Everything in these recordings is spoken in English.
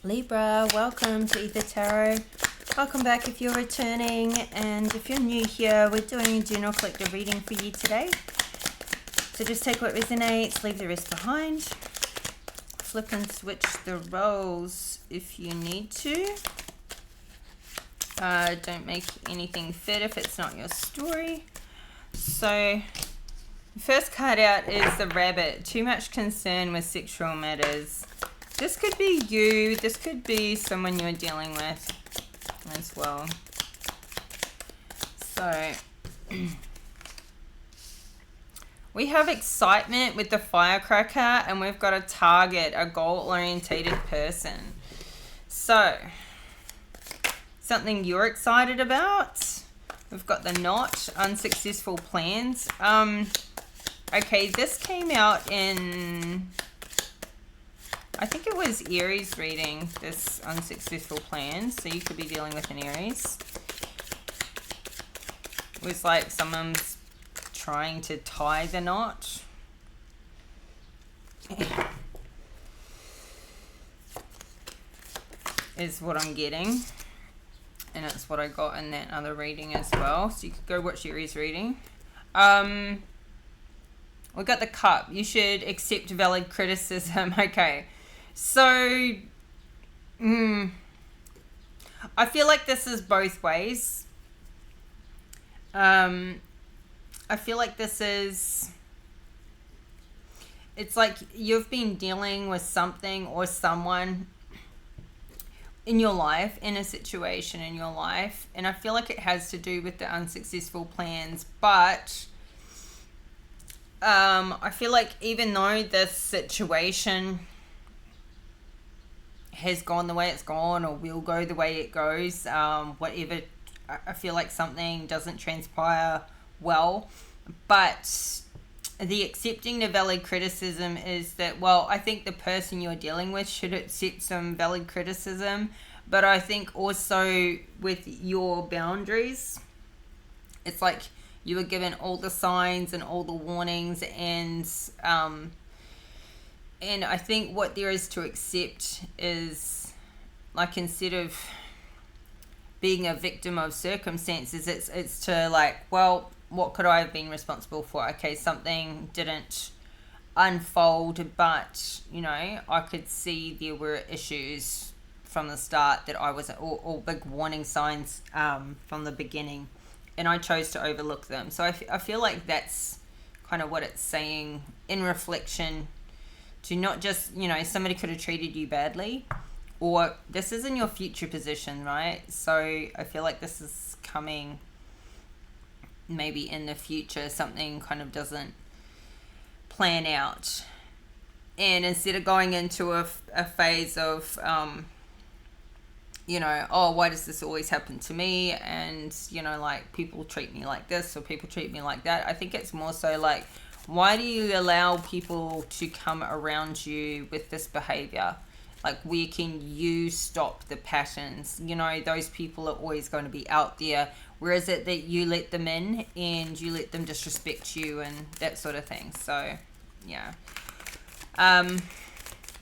Libra, welcome to Aether Tarot. Welcome back if you're returning, and if you're new here, we're doing a general collective reading for you today. So just take what resonates, leave the rest behind. Flip and switch the roles if you need to. Don't make anything fit if it's not your story. So the first card out is the Rabbit. Too much concern with sexual matters. This could be you. This could be someone you're dealing with as well. So we have excitement with the firecracker, and we've got a target, a goal-orientated person. So something you're excited about. We've got the Knot, unsuccessful plans. Okay, this came out in, I think it was Aries reading, this unsuccessful plans. So you could be dealing with an Aries. It was like someone's trying to tie the knot. Is what I'm getting. And it's what I got in that other reading as well. So you could go watch Aries reading. We got the Cup. You should accept valid criticism. Okay. So, I feel like this is both ways. I feel like this is, it's like you've been dealing with something or someone in your life, in a situation in your life, and I feel like it has to do with the unsuccessful plans, but I feel like even though this situation has gone the way it's gone or will go the way it goes, whatever, I feel like something doesn't transpire well, but the accepting the valid criticism is that, well, I think the person you're dealing with should accept some valid criticism, but I think also with your boundaries, it's like you were given all the signs and all the warnings, and I think what there is to accept is, like, instead of being a victim of circumstances, it's to, like, well, what could I have been responsible for? Okay, something didn't unfold, but, you know, I could see there were issues from the start that I wasn't, or big warning signs from the beginning, and I chose to overlook them. So I feel like that's kind of what it's saying in reflection, to not just, you know, somebody could have treated you badly, or this is in your future position, right? So I feel like this is coming maybe in the future, something kind of doesn't plan out, and instead of going into a phase of you know, oh, why does this always happen to me, and, you know, like, people treat me like this or people treat me like that, I think it's more so like, why do you allow people to come around you with this behavior? Like, where can you stop the patterns? You know, those people are always going to be out there. Where is it that you let them in and you let them disrespect you and that sort of thing? So, yeah.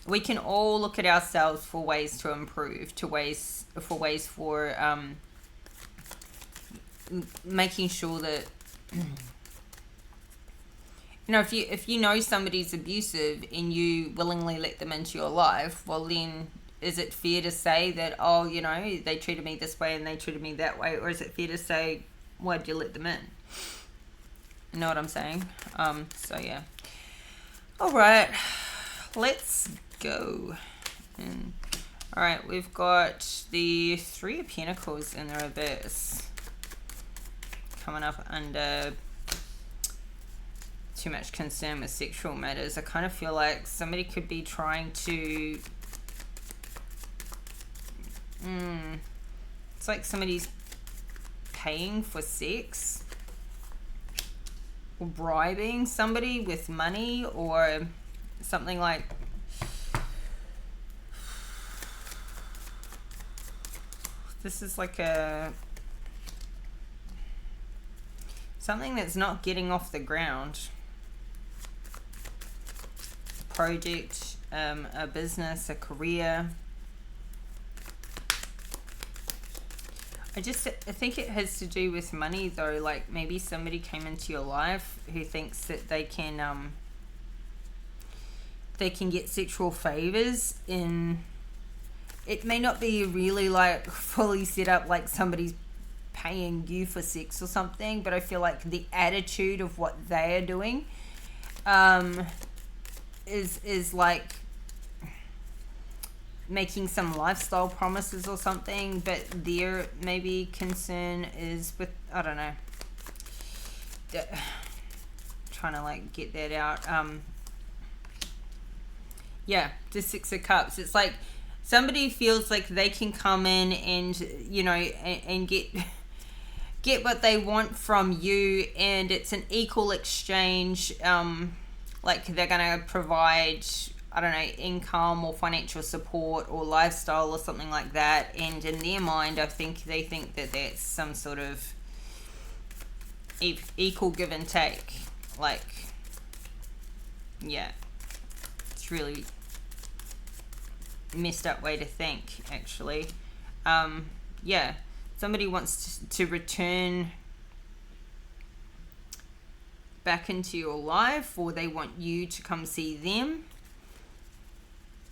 We can all look at ourselves for ways to improve, for making sure that, you know, if you know somebody's abusive and you willingly let them into your life, well, then is it fair to say that, oh, you know, they treated me this way and they treated me that way? Or is it fair to say, why'd you let them in? You know what I'm saying? So, yeah. All right. Let's go. All right. We've got the Three of Pentacles in the reverse. Coming up under too much concern with sexual matters. I kind of feel like somebody could be trying to, it's like somebody's paying for sex or bribing somebody with money or something like, this is like something that's not getting off the ground. Project, a business, a career. I think it has to do with money though. Like maybe somebody came into your life who thinks that they can get sexual favors in. It may not be really like fully set up like somebody's paying you for sex or something, but I feel like the attitude of what they are doing is like making some lifestyle promises or something, but their maybe concern is with, I don't know, trying to like get that out. Yeah, the Six of Cups. It's like somebody feels like they can come in and, you know, and get what they want from you, and it's an equal exchange. Like they're gonna provide, I don't know, income or financial support or lifestyle or something like that, and in their mind I think they think that that's some sort of equal give and take. Like, yeah, it's really messed up way to think, actually. Yeah, somebody wants to return back into your life, or they want you to come see them.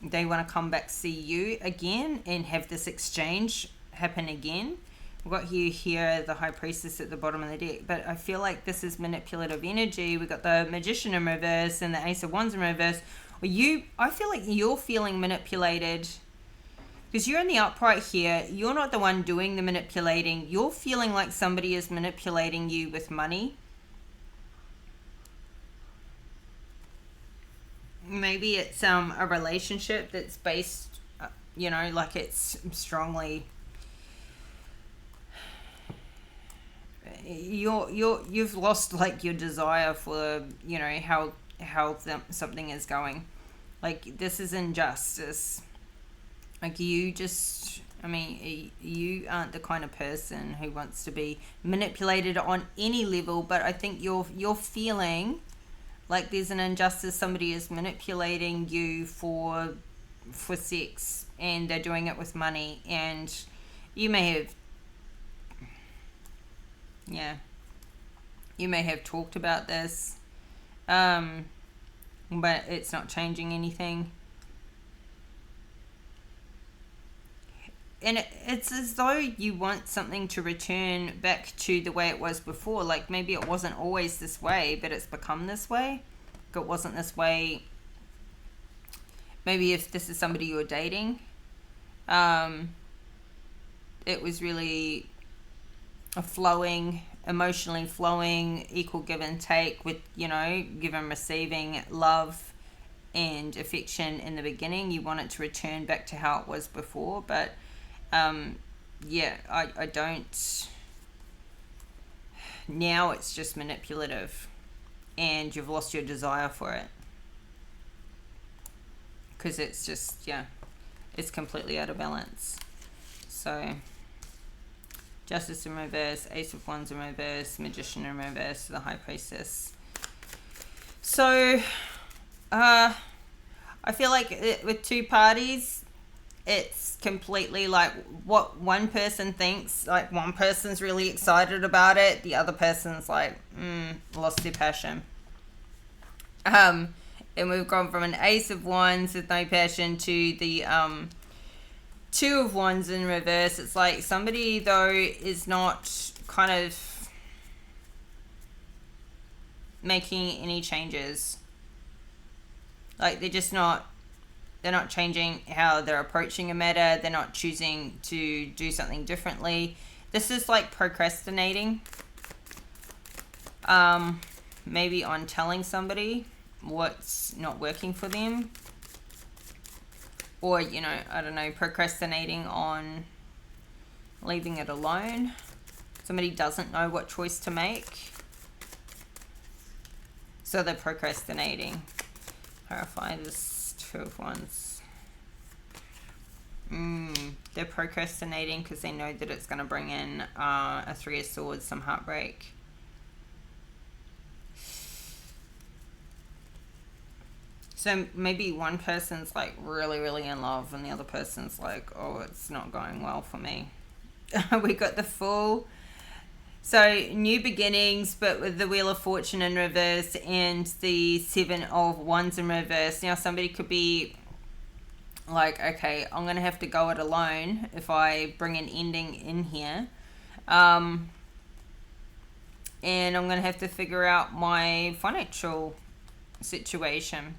They want to come back see you again and have this exchange happen again. We've got here the High Priestess at the bottom of the deck, but I feel like this is manipulative energy. We've got the Magician in reverse and the Ace of Wands in reverse. I feel like you're feeling manipulated because you're in the upright here. You're not the one doing the manipulating. You're feeling like somebody is manipulating you with money. Maybe it's a relationship that's based, you know, like it's strongly. You've lost like your desire for, you know, how something is going. Like, this is injustice. Like, you just, I mean, you aren't the kind of person who wants to be manipulated on any level, but I think you're feeling like there's an injustice. Somebody is manipulating you for sex, and they're doing it with money, and you may have talked about this, but it's not changing anything. And it's as though you want something to return back to the way it was before. Like, maybe it wasn't always this way, but it's become this way. If it wasn't this way, maybe if this is somebody you're dating, it was really emotionally flowing, equal give and take with, you know, give and receiving love and affection in the beginning. You want it to return back to how it was before, but I don't. Now it's just manipulative, and you've lost your desire for it because it's just, it's completely out of balance. So, Justice in reverse, Ace of Wands in reverse, Magician in reverse, the High Priestess. So, I feel like with two parties, it's completely like what one person thinks. Like, one person's really excited about it, the other person's like, lost their passion. And we've gone from an Ace of Wands with no passion to the Two of Wands in reverse. It's like somebody, though, is not kind of making any changes. Like, they're not changing how they're approaching a matter. They're not choosing to do something differently. This is like procrastinating. Maybe on telling somebody what's not working for them. Or, you know, I don't know, procrastinating on leaving it alone. Somebody doesn't know what choice to make, so they're procrastinating. Clarify this Two of Wands. They're procrastinating because they know that it's going to bring in a Three of Swords, some heartbreak. So maybe one person's like really, really in love, and the other person's like, oh, it's not going well for me. We got the Fool. So new beginnings, but with the Wheel of Fortune in reverse and the Seven of Wands in reverse. Now somebody could be like, okay, I'm going to have to go it alone if I bring an ending in here. And I'm going to have to figure out my financial situation.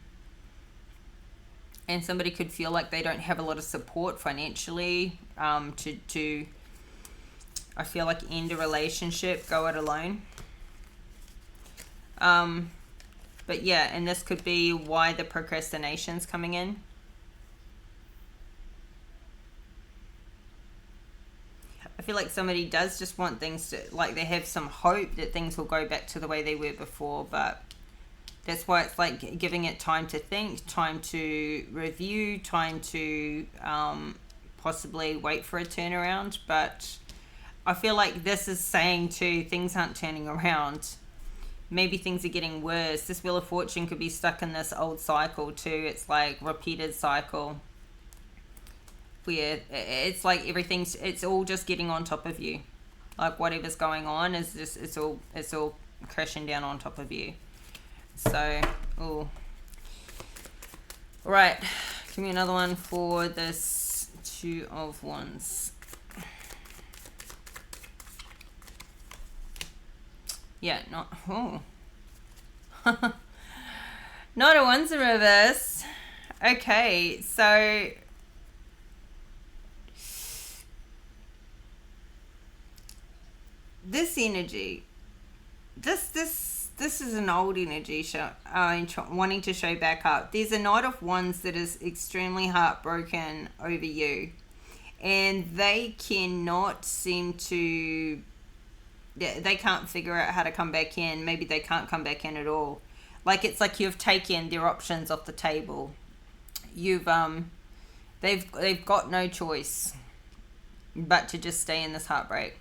And somebody could feel like they don't have a lot of support financially to I feel like end a relationship, go it alone. But yeah, and this could be why the procrastination's coming in. I feel like somebody does just want things to, like they have some hope that things will go back to the way they were before, but that's why it's like giving it time to think, time to review, time to possibly wait for a turnaround. But I feel like this is saying too, things aren't turning around. Maybe things are getting worse. This Wheel of Fortune could be stuck in this old cycle too. It's like repeated cycle where it's like it's all just getting on top of you. Like whatever's going on is just, it's all crashing down on top of you. So, oh. Right, give me another one for this Two of Wands. Yeah, not, oh. Not a Wands in reverse. Okay, so this energy, this is an old energy wanting to show back up. There's a Knight of Wands that is extremely heartbroken over you, and they cannot seem to, they can't figure out how to come back in. Maybe they can't come back in at all. Like it's like you've taken their options off the table. You've they've got no choice but to just stay in this heartbreak.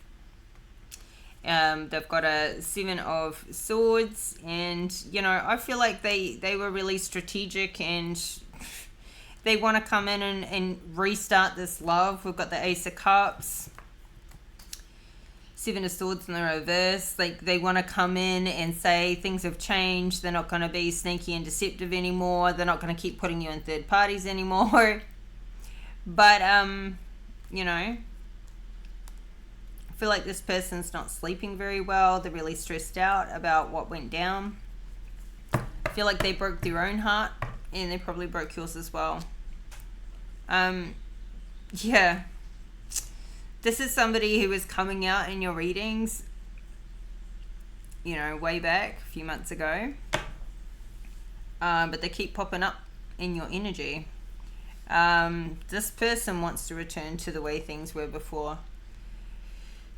They've got a Seven of Swords, and you know, I feel like they were really strategic, and they want to come in and restart this love. We've got the Ace of Cups, Seven of Swords in the reverse. Like they want to come in and say things have changed. They're not going to be sneaky and deceptive anymore. They're not going to keep putting you in third parties anymore. But you know, I feel like this person's not sleeping very well. They're really stressed out about what went down. I feel like they broke their own heart, and they probably broke yours as well. Yeah. This is somebody who was coming out in your readings, you know, way back a few months ago. But they keep popping up in your energy. This person wants to return to the way things were before.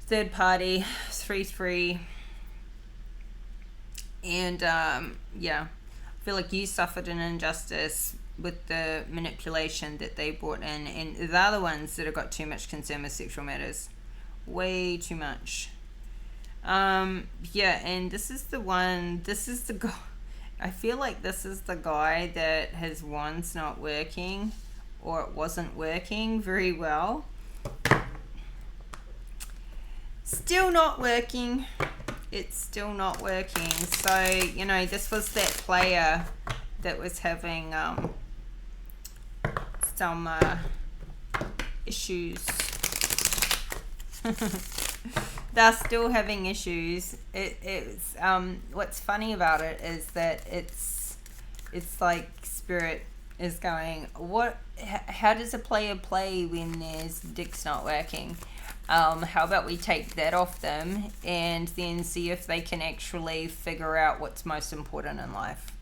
Third party, 3-3. And yeah, I feel like you suffered an injustice with the manipulation that they brought in, and they're the ones that have got too much concern with sexual matters, way too much. Yeah, and this is the guy. I feel like this is the guy that his wand's not working, or it wasn't working very well. Still not working. It's still not working. So, you know, this was that player that was having some issues. They're still having issues. It's what's funny about it is that it's like spirit is going, how does a player play when there's dick's not working? How about we take that off them and then see if they can actually figure out what's most important in life,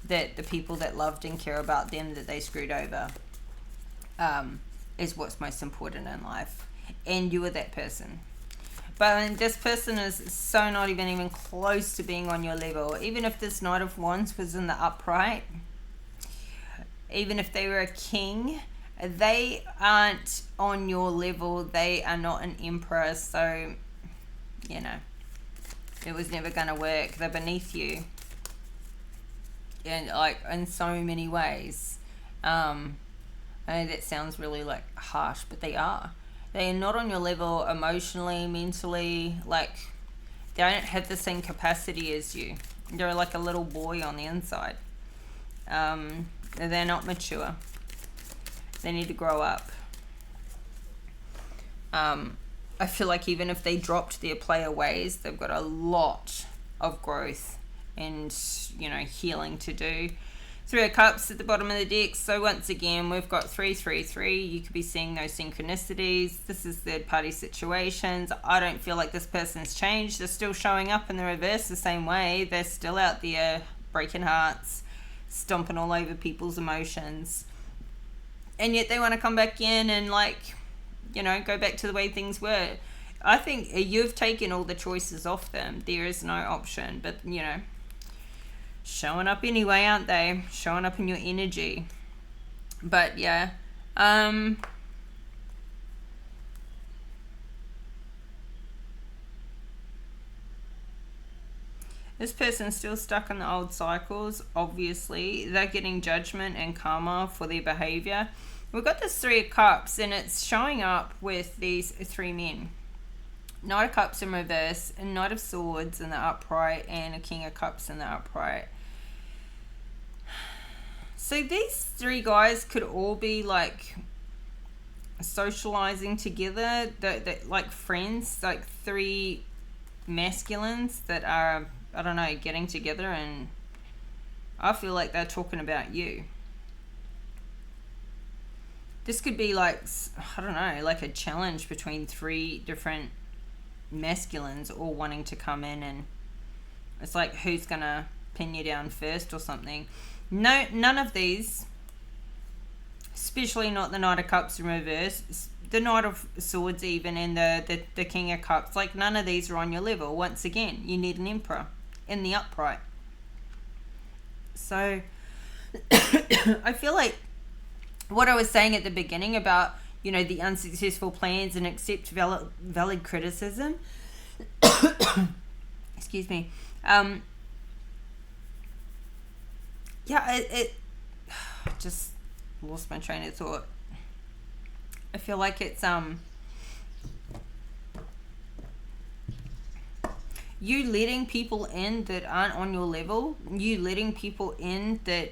that the people that loved and care about them that they screwed over is what's most important in life, and you are that person. But this person is so not even close to being on your level. Even if this Knight of Wands was in the upright, even if they were a king, they aren't on your level. They are not an Empress. So, you know, it was never going to work. They're beneath you. And like in so many ways. I know that sounds really like harsh, but they are. They are not on your level emotionally, mentally. Like, they don't have the same capacity as you. They're like a little boy on the inside. They're not mature. They need to grow up. I feel like even if they dropped their player ways, they've got a lot of growth and, you know, healing to do. 3 of Cups at the bottom of the deck. So once again, we've got 333. You could be seeing those synchronicities. This is third party situations. I don't feel like this person's changed. They're still showing up in the reverse the same way. They're still out there breaking hearts, stomping all over people's emotions. And yet they want to come back in and, like, you know, go back to the way things were. I think you've taken all the choices off them. There is no option. But, you know, showing up anyway, aren't they? Showing up in your energy. But yeah, this person's still stuck in the old cycles. Obviously, they're getting judgment and karma for their behavior. We've got this 3 of Cups, and it's showing up with these 3 men. Knight of Cups in reverse, a Knight of Swords in the upright, and a King of Cups in the upright. So these 3 guys could all be, like, socializing together, like friends, like 3 masculines that are, I don't know, getting together, and I feel like they're talking about you. This could be like, I don't know, like a challenge between 3 different masculines all wanting to come in, and it's like, who's gonna pin you down first or something. No, none of these, especially not the Knight of Cups in reverse, the Knight of Swords even, and the King of Cups, like, none of these are on your level. Once again, you need an Emperor in the upright. So I feel like what I was saying at the beginning about, you know, the unsuccessful plans and accept valid criticism. Excuse me. Yeah, it just lost my train of thought. I feel like it's you letting people in that aren't on your level. You letting people in that,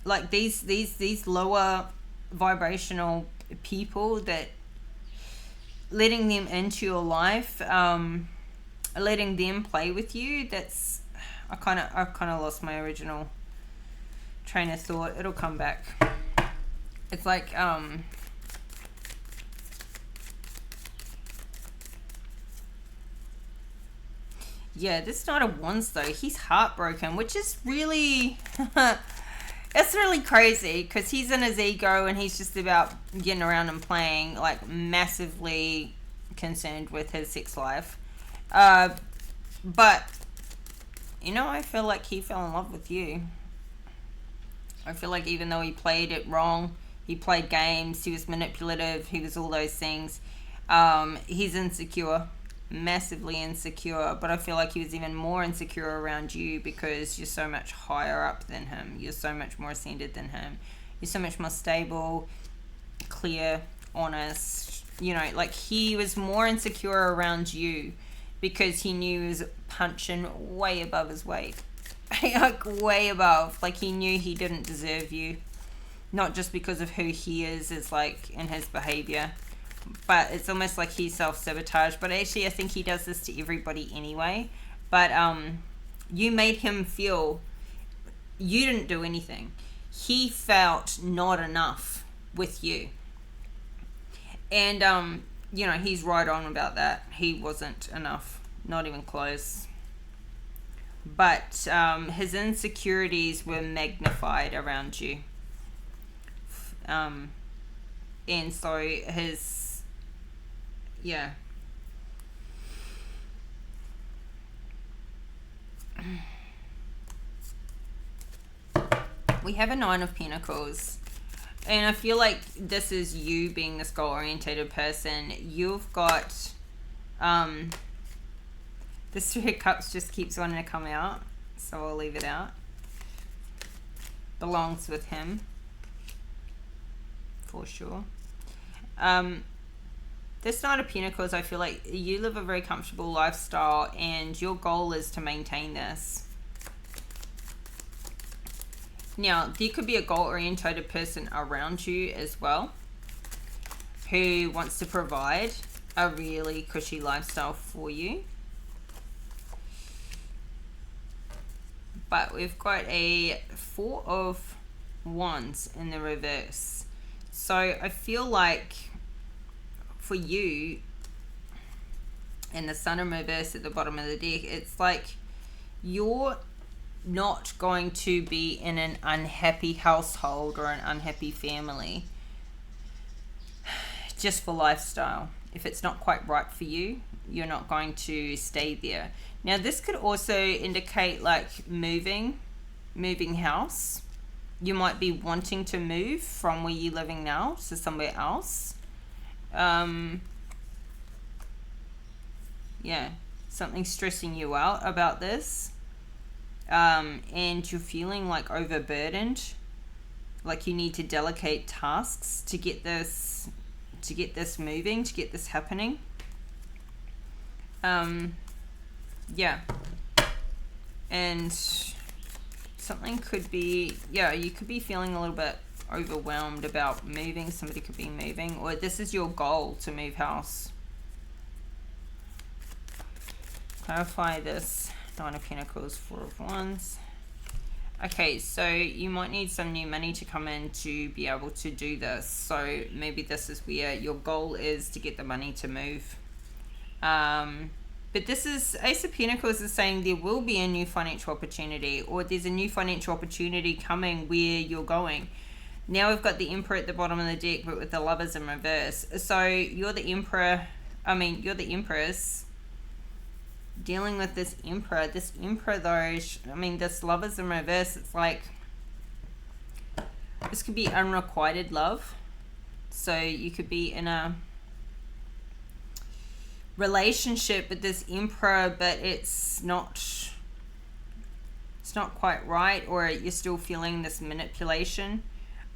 like, these lower vibrational people, that letting them into your life, letting them play with you. That's, I've kind of lost my original train of thought. It'll come back. It's like yeah, this Knight of Wands though, he's heartbroken, which is really it's really crazy, because he's in his ego and he's just about getting around and playing, like, massively concerned with his sex life. But, you know, I feel like he fell in love with you. I feel like even though he played it wrong, he played games, he was manipulative, he was all those things, he's insecure. Massively insecure, but I feel like he was even more insecure around you because you're so much higher up than him. You're so much more ascended than him. You're so much more stable, clear, honest. You know, like, he was more insecure around you because he knew he was punching way above his weight. Like, way above. Like, he knew he didn't deserve you. Not just because of who he is like, in his behavior, but it's almost like he self-sabotaged. But actually, I think he does this to everybody anyway. But you made him feel you didn't do anything. He felt not enough with you. And, you know, he's right on about that. He wasn't enough. Not even close. But his insecurities were magnified around you. And so his... Yeah. We have a 9 of Pentacles. And I feel like this is you being this goal-orientated person. You've got... this 3 of Cups just keeps wanting to come out. So I'll leave it out. Belongs with him. For sure. This Knight of Pentacles, I feel like you live a very comfortable lifestyle and your goal is to maintain this. Now, there could be a goal-oriented person around you as well who wants to provide a really cushy lifestyle for you. But we've got a Four of Wands in the reverse. So I feel like for you, and the Sun in reverse at the bottom of the deck, it's like you're not going to be in an unhappy household or an unhappy family just for lifestyle. If it's not quite right for you, you're not going to stay there. Now, this could also indicate like moving house. You might be wanting to move from where you're living now to somewhere else. Yeah, something stressing you out about this. And you're feeling like overburdened, like you need to delegate tasks to get this moving, to get this happening. Yeah, and something could be, yeah, you could be feeling a little bit overwhelmed about moving. Somebody could be moving, or this is your goal to move house. Clarify this. Nine of Pentacles, Four of Wands. Okay, so you might need some new money to come in to be able to do this. So maybe this is where your goal is to get the money to move. But this is, Ace of Pentacles is saying there will be a new financial opportunity, or there's a new financial opportunity coming where you're going. Now we've got the Emperor at the bottom of the deck, but with the Lovers in reverse. So you're the Emperor, you're the Empress, dealing with this Emperor. This Emperor though, this Lovers in reverse, it's like this could be unrequited love. So you could be in a relationship with this Emperor, but it's not quite right, or you're still feeling this manipulation.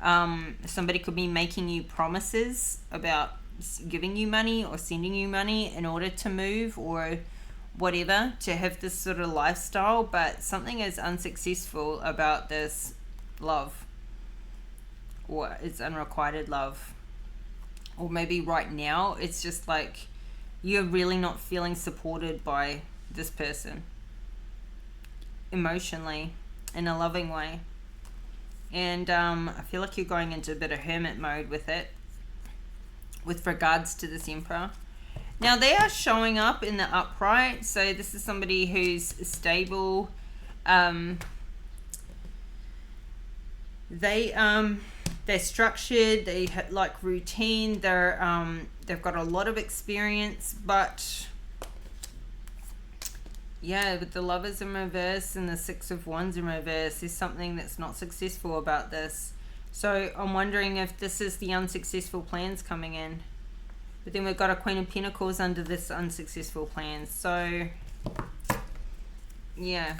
Somebody could be making you promises about giving you money or sending you money in order to move or whatever, to have this sort of lifestyle, but something is unsuccessful about this love, or it's unrequited love. Or maybe right now it's just like you're really not feeling supported by this person emotionally in a loving way, and I feel like you're going into a bit of hermit mode with it, with regards to this Emperor. Now they are showing up in the upright, so this is somebody who's stable. They're structured, they like routine, they've got a lot of experience, but yeah, with the Lovers in reverse and the Six of Wands in reverse, there's something that's not successful about this. So I'm wondering if this is the unsuccessful plans coming in. But then we've got a Queen of Pentacles under this unsuccessful plan. So, yeah.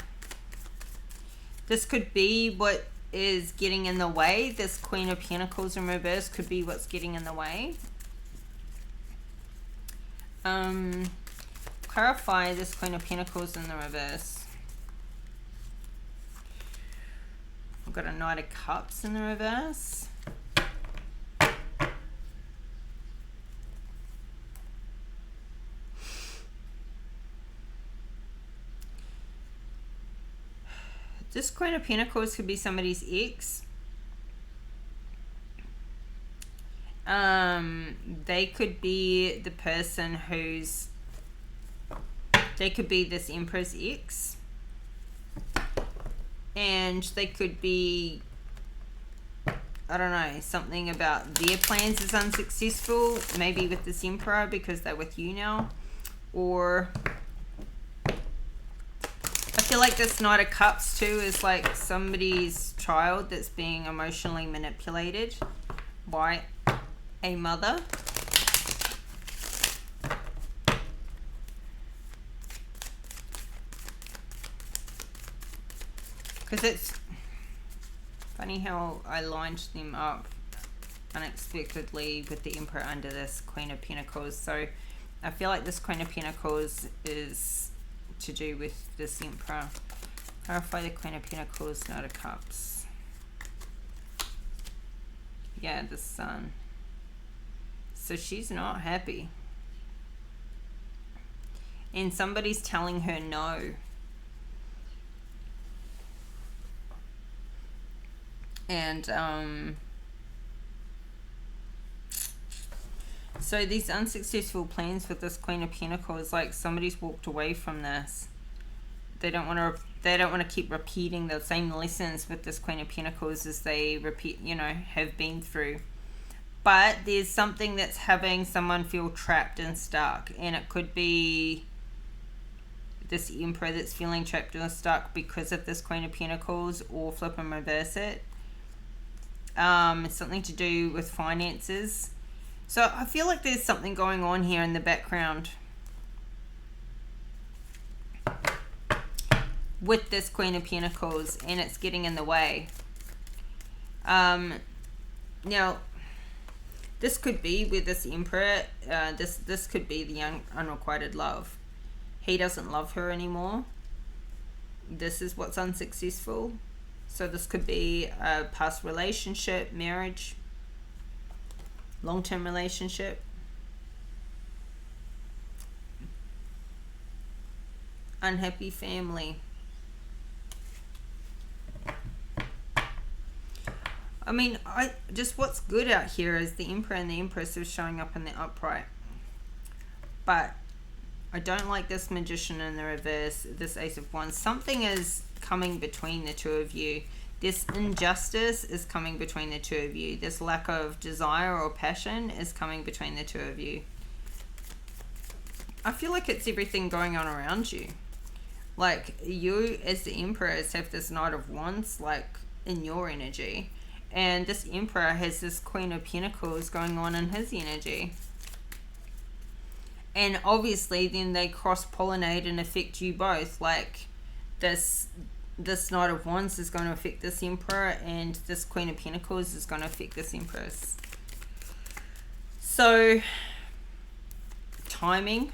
This could be what is getting in the way. This Queen of Pentacles in reverse could be what's getting in the way. Clarify this Queen of Pentacles in the reverse. We've got a Knight of Cups in the reverse. This Queen of Pentacles could be somebody's ex. They could be the person who's... They could be this Empress ex. And they could be... I don't know, something about their plans is unsuccessful. Maybe with this Emperor because they're with you now. Or... I feel like this Knight of Cups too is like somebody's child that's being emotionally manipulated by a mother. Because it's funny how I lined them up. unexpectedly with the Emperor under this Queen of Pentacles. So I feel like this Queen of Pentacles is to do with this Emperor. Clarify the Queen of Pentacles, Knight of Cups. Yeah, the Sun. So she's not happy. And somebody's telling her no. And so these unsuccessful plans with this Queen of Pentacles, like somebody's walked away from this. They don't want to keep repeating the same lessons with this Queen of Pentacles as they have been through. But there's something that's having someone feel trapped and stuck, and it could be this Emperor that's feeling trapped and stuck because of this Queen of Pentacles, or flip and reverse it. It's something to do with finances. So I feel like there's something going on here in the background with this Queen of Pentacles, and it's getting in the way. Now, this could be with this Emperor, this could be the unrequited love. He doesn't love her anymore. This is what's unsuccessful. So this could be a past relationship, marriage, long-term relationship. Unhappy family. I mean, what's good out here is the Emperor and the Empress are showing up in the upright. But I don't like this Magician in the reverse, this Ace of Wands. Something is coming between the two of you. This injustice is coming between the two of you. This lack of desire or passion is coming between the two of you. I feel like it's everything going on around you. Like, you as the Empress have this Knight of Wands, like, in your energy. And this Emperor has this Queen of Pentacles going on in his energy. And obviously then they cross-pollinate and affect you both. Like, this Knight of Wands is going to affect this Emperor, and this Queen of Pentacles is going to affect this Empress. So, timing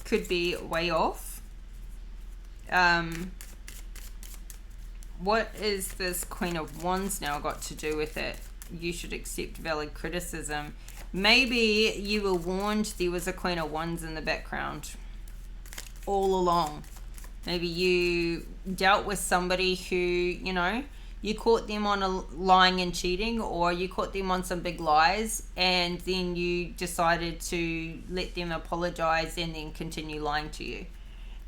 could be way off. What is this Queen of Wands now got to do with it? You should accept valid criticism. Maybe you were warned there was a Queen of Wands in the background all along. Maybe you dealt with somebody who, you caught them on a lying and cheating, or you caught them on some big lies, and then you decided to let them apologize and then continue lying to you.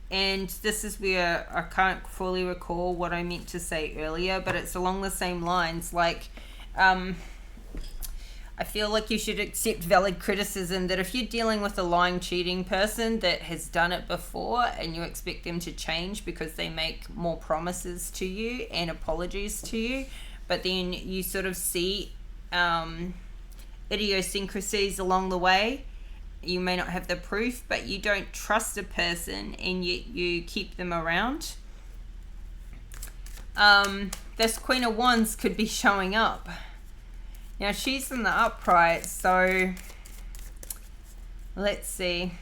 And this is where I can't fully recall what I meant to say earlier, but it's along the same lines. Like, I feel like you should accept valid criticism that if you're dealing with a lying, cheating person that has done it before and you expect them to change because they make more promises to you and apologies to you, but then you sort of see idiosyncrasies along the way. You may not have the proof, but you don't trust a person and yet you keep them around. This Queen of Wands could be showing up. Now, she's in the upright, so let's see.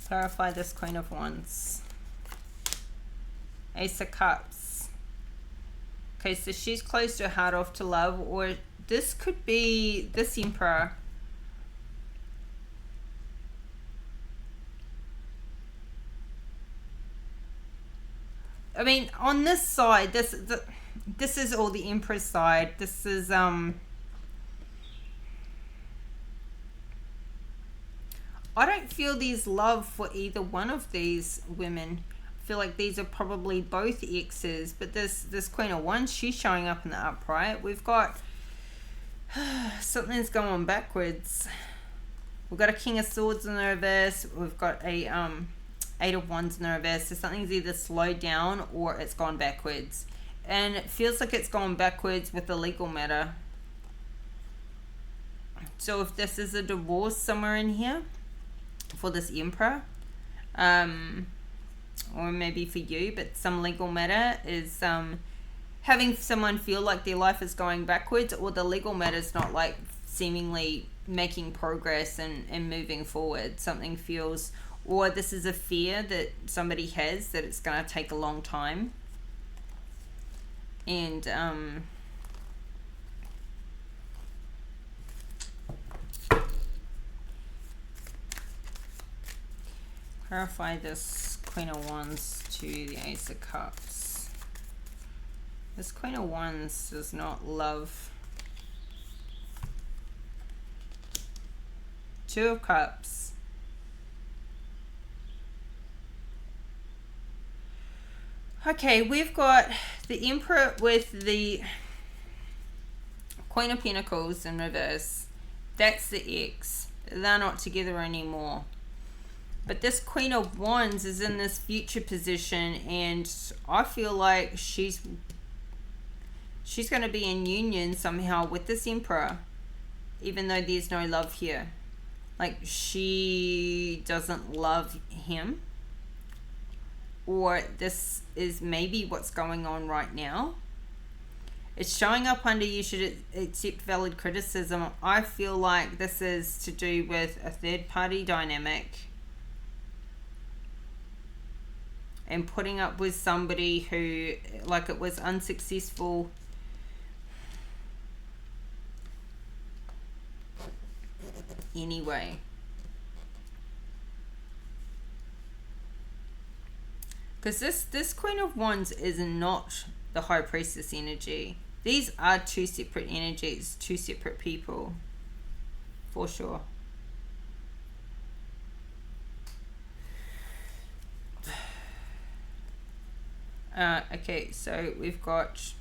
Clarify this Queen of Wands. Ace of Cups. Okay, so she's closed her heart off to love, or this could be this Emperor. I mean, on this side, this is all the Empress side. This is I don't feel there's love for either one of these women. I feel like these are probably both exes, but this Queen of Wands, she's showing up in the upright. We've got something's going backwards. We've got a King of Swords in the reverse. We've got a Eight of Wands in the reverse. So something's either slowed down or it's gone backwards. And it feels like it's gone backwards with the legal matter. So if this is a divorce somewhere in here for this Emperor, or maybe for you, but some legal matter is having someone feel like their life is going backwards, or the legal matter's not like seemingly making progress and moving forward. Something feels, or this is a fear that somebody has that it's going to take a long time. And clarify this Queen of Wands to the Ace of Cups. This Queen of Wands does not love. Two of Cups. Okay, we've got the Emperor with the Queen of Pentacles in reverse. That's the ex. They're not together anymore. But this Queen of Wands is in this future position, and I feel like she's going to be in union somehow with this Emperor, even though there's no love here. Like, she doesn't love him, or this is maybe what's going on right now. It's showing up under you should accept valid criticism. I feel like this is to do with a third party dynamic and putting up with somebody who, like, it was unsuccessful. Anyway. Because this Queen of Wands is not the High Priestess energy. These are two separate energies, two separate people. For sure. Okay, so we've got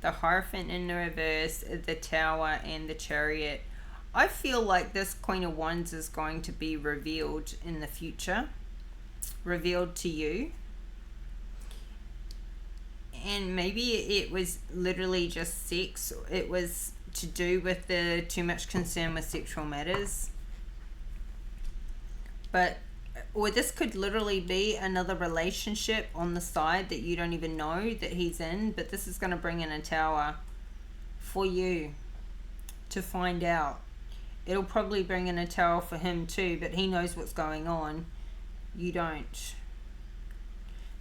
the Hierophant in the reverse, the Tower, and the Chariot. I feel like this Queen of Wands is going to be revealed in the future. Revealed to you. And maybe it was literally just sex. It was to do with the too much concern with sexual matters. But, or this could literally be another relationship on the side that you don't even know that he's in. But this is going to bring in a Tower for you to find out. It'll probably bring in a Tower for him too, but he knows what's going on. You don't.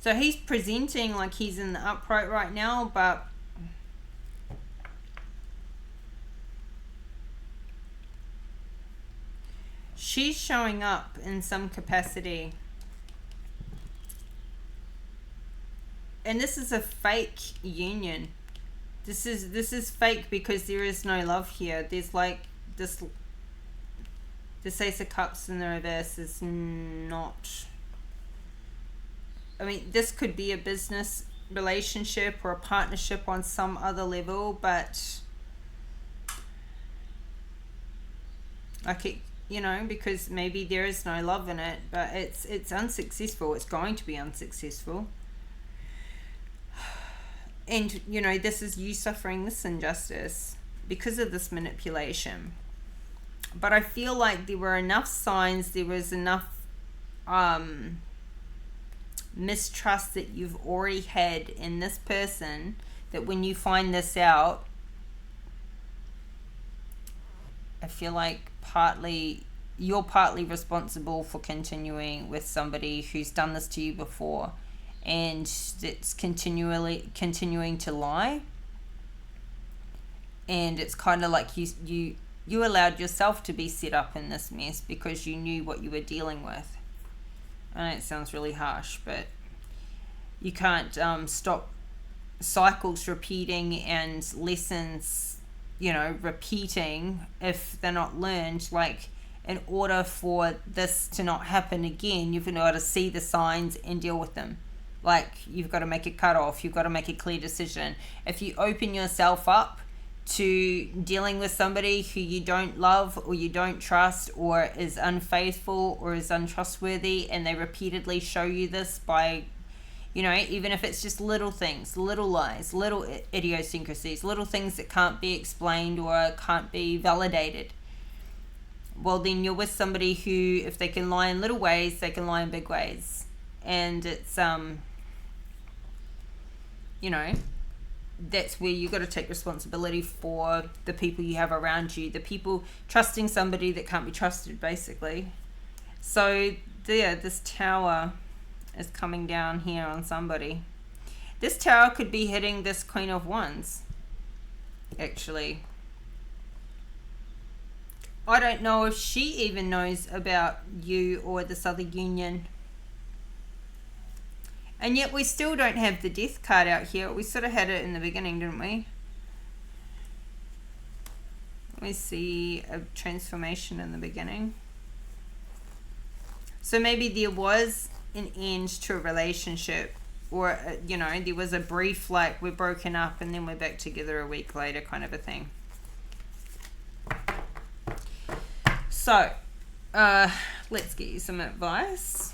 So he's presenting like he's in the upright right now, but she's showing up in some capacity. And this is a fake union. This is fake because there is no love here. There's like this Ace of Cups in the reverse is not... I mean, this could be a business relationship or a partnership on some other level, but... like, it, you know, because maybe there is no love in it, but it's unsuccessful. It's going to be unsuccessful. And, you know, this is you suffering this injustice because of this manipulation. But I feel like there were enough signs, there was enough mistrust that you've already had in this person that when you find this out, I feel like you're partly responsible for continuing with somebody who's done this to you before and that's continuing to lie. And it's kind of like you allowed yourself to be set up in this mess because you knew what you were dealing with. I know it sounds really harsh, but you can't stop cycles repeating and lessons, you know, repeating if they're not learned. Like, in order for this to not happen again, you've got to see the signs and deal with them. Like, you've got to make a cutoff. You've got to make a clear decision. If you open yourself up to dealing with somebody who you don't love or you don't trust or is unfaithful or is untrustworthy, and they repeatedly show you this by, you know, even if it's just little things, little lies, little idiosyncrasies, little things that can't be explained or can't be validated, well, then you're with somebody who, if they can lie in little ways, they can lie in big ways. And it's, you know, that's where you got to take responsibility for the people you have around you, the people, trusting somebody that can't be trusted, basically. So there, this tower is coming down here on somebody. This tower could be hitting this Queen of Wands, actually. I don't know if she even knows about you or this other union. And yet we still don't have the Death card out here. We sort of had it in the beginning, didn't we? We see a transformation in the beginning. So maybe there was an end to a relationship, or, you know, there was a brief, like, we're broken up and then we're back together a week later kind of a thing. So, let's get you some advice.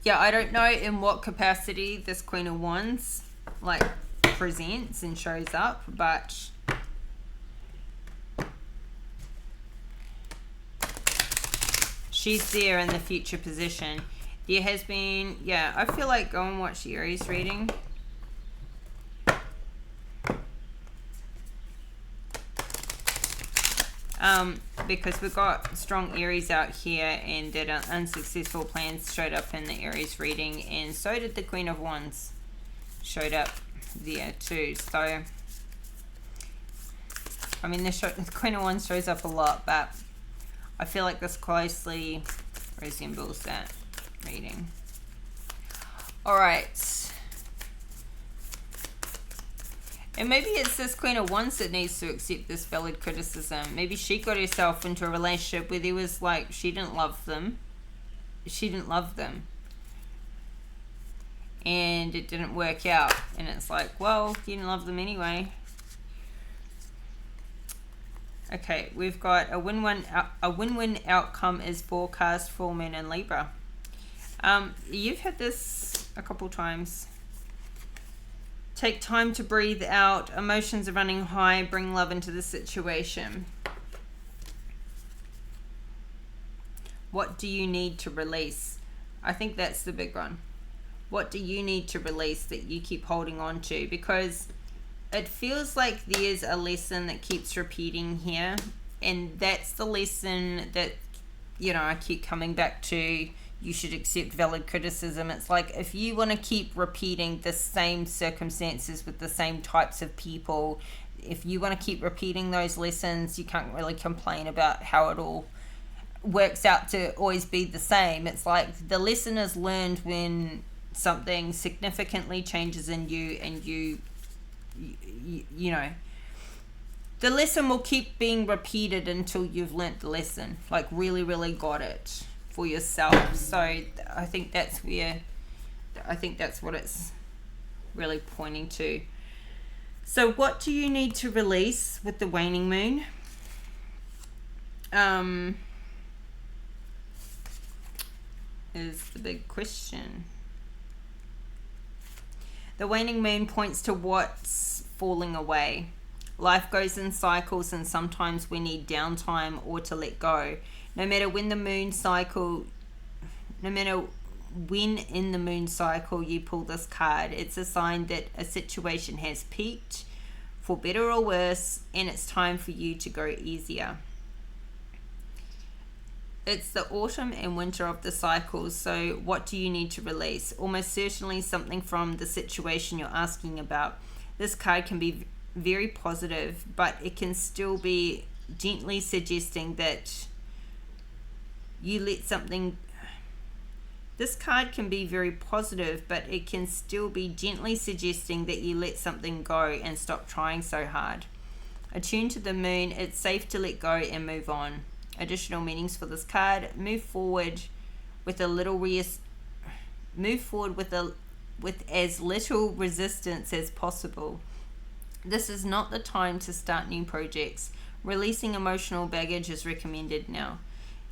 Yeah, I don't know in what capacity this Queen of Wands, like, presents and shows up, but she's there in the future position. There has been, yeah, I feel like go and watch the Aries reading. Because we've got strong Aries out here, and that unsuccessful plans showed up in the Aries reading, and so did the Queen of Wands showed up there too. So, I mean, the Queen of Wands shows up a lot, but I feel like this closely resembles that reading. All right. And maybe it's this Queen of Wands that needs to accept this valid criticism. Maybe she got herself into a relationship where there was like, she didn't love them. She didn't love them. And it didn't work out. And it's like, well, you didn't love them anyway. Okay, we've got a win-win outcome is forecast for men in Libra. You've had this a couple times. Take time to breathe out. Emotions are running high. Bring love into the situation. What do you need to release? I think that's the big one. What do you need to release that you keep holding on to? Because it feels like there's a lesson that keeps repeating here. And that's the lesson that, you know, I keep coming back to. You should accept valid criticism. It's like, if you want to keep repeating the same circumstances with the same types of people, if you want to keep repeating those lessons, you can't really complain about how it all works out to always be the same. It's like the lesson is learned when something significantly changes in you, and you know, the lesson will keep being repeated until you've learnt the lesson, like really, really got it for yourself. So I think that's what it's really pointing to. So what do you need to release with the waning moon? Is the big question. The waning moon points to what's falling away. Life goes in cycles, and sometimes we need downtime or to let go. No matter when in the moon cycle you pull this card, it's a sign that a situation has peaked, for better or worse, and it's time for you to go easier. It's the autumn and winter of the cycles, so what do you need to release? Almost certainly something from the situation you're asking about. This card can be very positive, but it can still be gently suggesting that you let something. This card can be very positive, but it can still be gently suggesting that you let something go and stop trying so hard. Attuned to the moon, it's safe to let go and move on. Additional meanings for this card: move forward with as little resistance as possible. This is not the time to start new projects. Releasing emotional baggage is recommended now.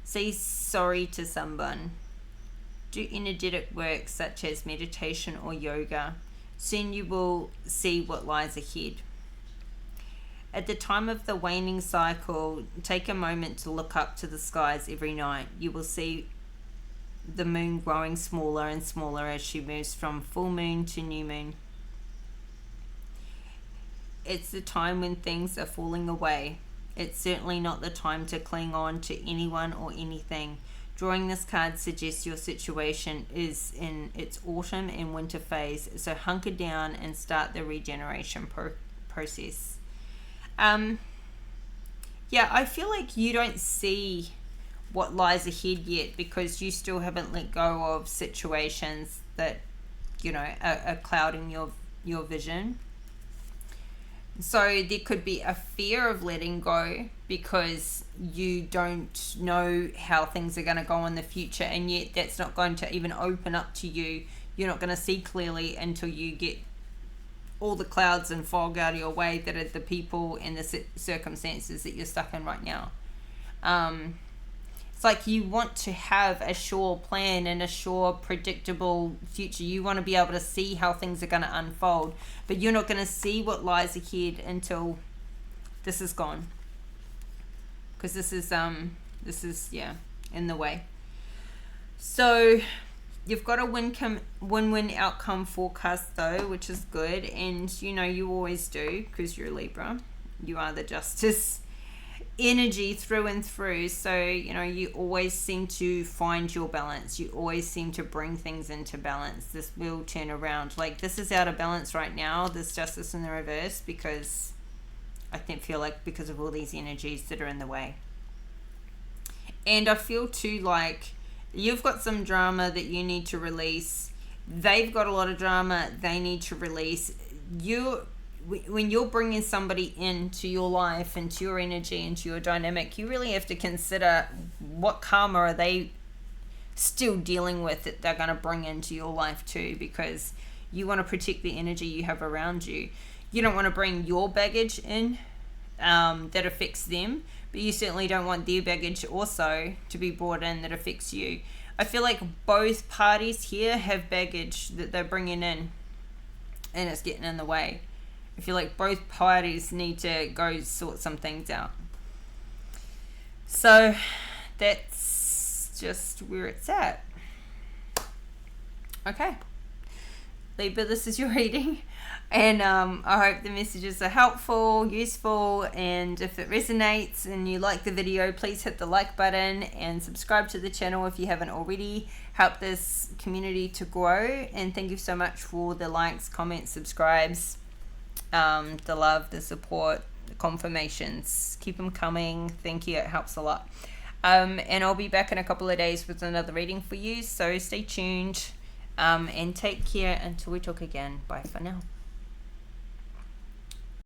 Say sorry to someone. Do energetic work such as meditation or yoga. Soon you will see what lies ahead. At the time of the waning cycle, take a moment to look up to the skies every night. You will see the moon growing smaller and smaller as she moves from full moon to new moon. It's the time when things are falling away. It's certainly not the time to cling on to anyone or anything. Drawing this card suggests your situation is in its autumn and winter phase, so hunker down and start the regeneration process. Yeah, I feel like you don't see what lies ahead yet because you still haven't let go of situations that, you know, are clouding your vision. So there could be a fear of letting go because you don't know how things are going to go in the future, and yet that's not going to even open up to you. You're not going to see clearly until you get all the clouds and fog out of your way that are the people and the circumstances that you're stuck in right now. It's like you want to have a sure plan and a sure predictable future. You want to be able to see how things are going to unfold, but you're not going to see what lies ahead until this is gone, because this is in the way. So you've got a win-win outcome forecast though, which is good, and you know you always do because you're Libra. You are the justice energy through and through, so you know you always seem to find your balance. You always seem to bring things into balance. This will turn around. Like, this is out of balance right now, this justice in the reverse, because I feel like because of all these energies that are in the way. And I feel too like you've got some drama that you need to release. They've got a lot of drama they need to release. When you're bringing somebody into your life, into your energy, into your dynamic, you really have to consider what karma are they still dealing with that they're going to bring into your life too, because you want to protect the energy you have around you. You don't want to bring your baggage in that affects them, but you certainly don't want their baggage also to be brought in that affects you. I feel like both parties here have baggage that they're bringing in and it's getting in the way. I feel like both parties need to go sort some things out. So that's just where it's at. Okay, Libra, this is your reading, and I hope the messages are helpful, useful, and if it resonates and you like the video, please hit the like button and subscribe to the channel if you haven't already. Help this community to grow, and thank you so much for the likes, comments, subscribes, the love, the support, the confirmations. Keep them coming. Thank you, it helps a lot. And I'll be back in a couple of days with another reading for you, so stay tuned, and take care until we talk again. Bye for now.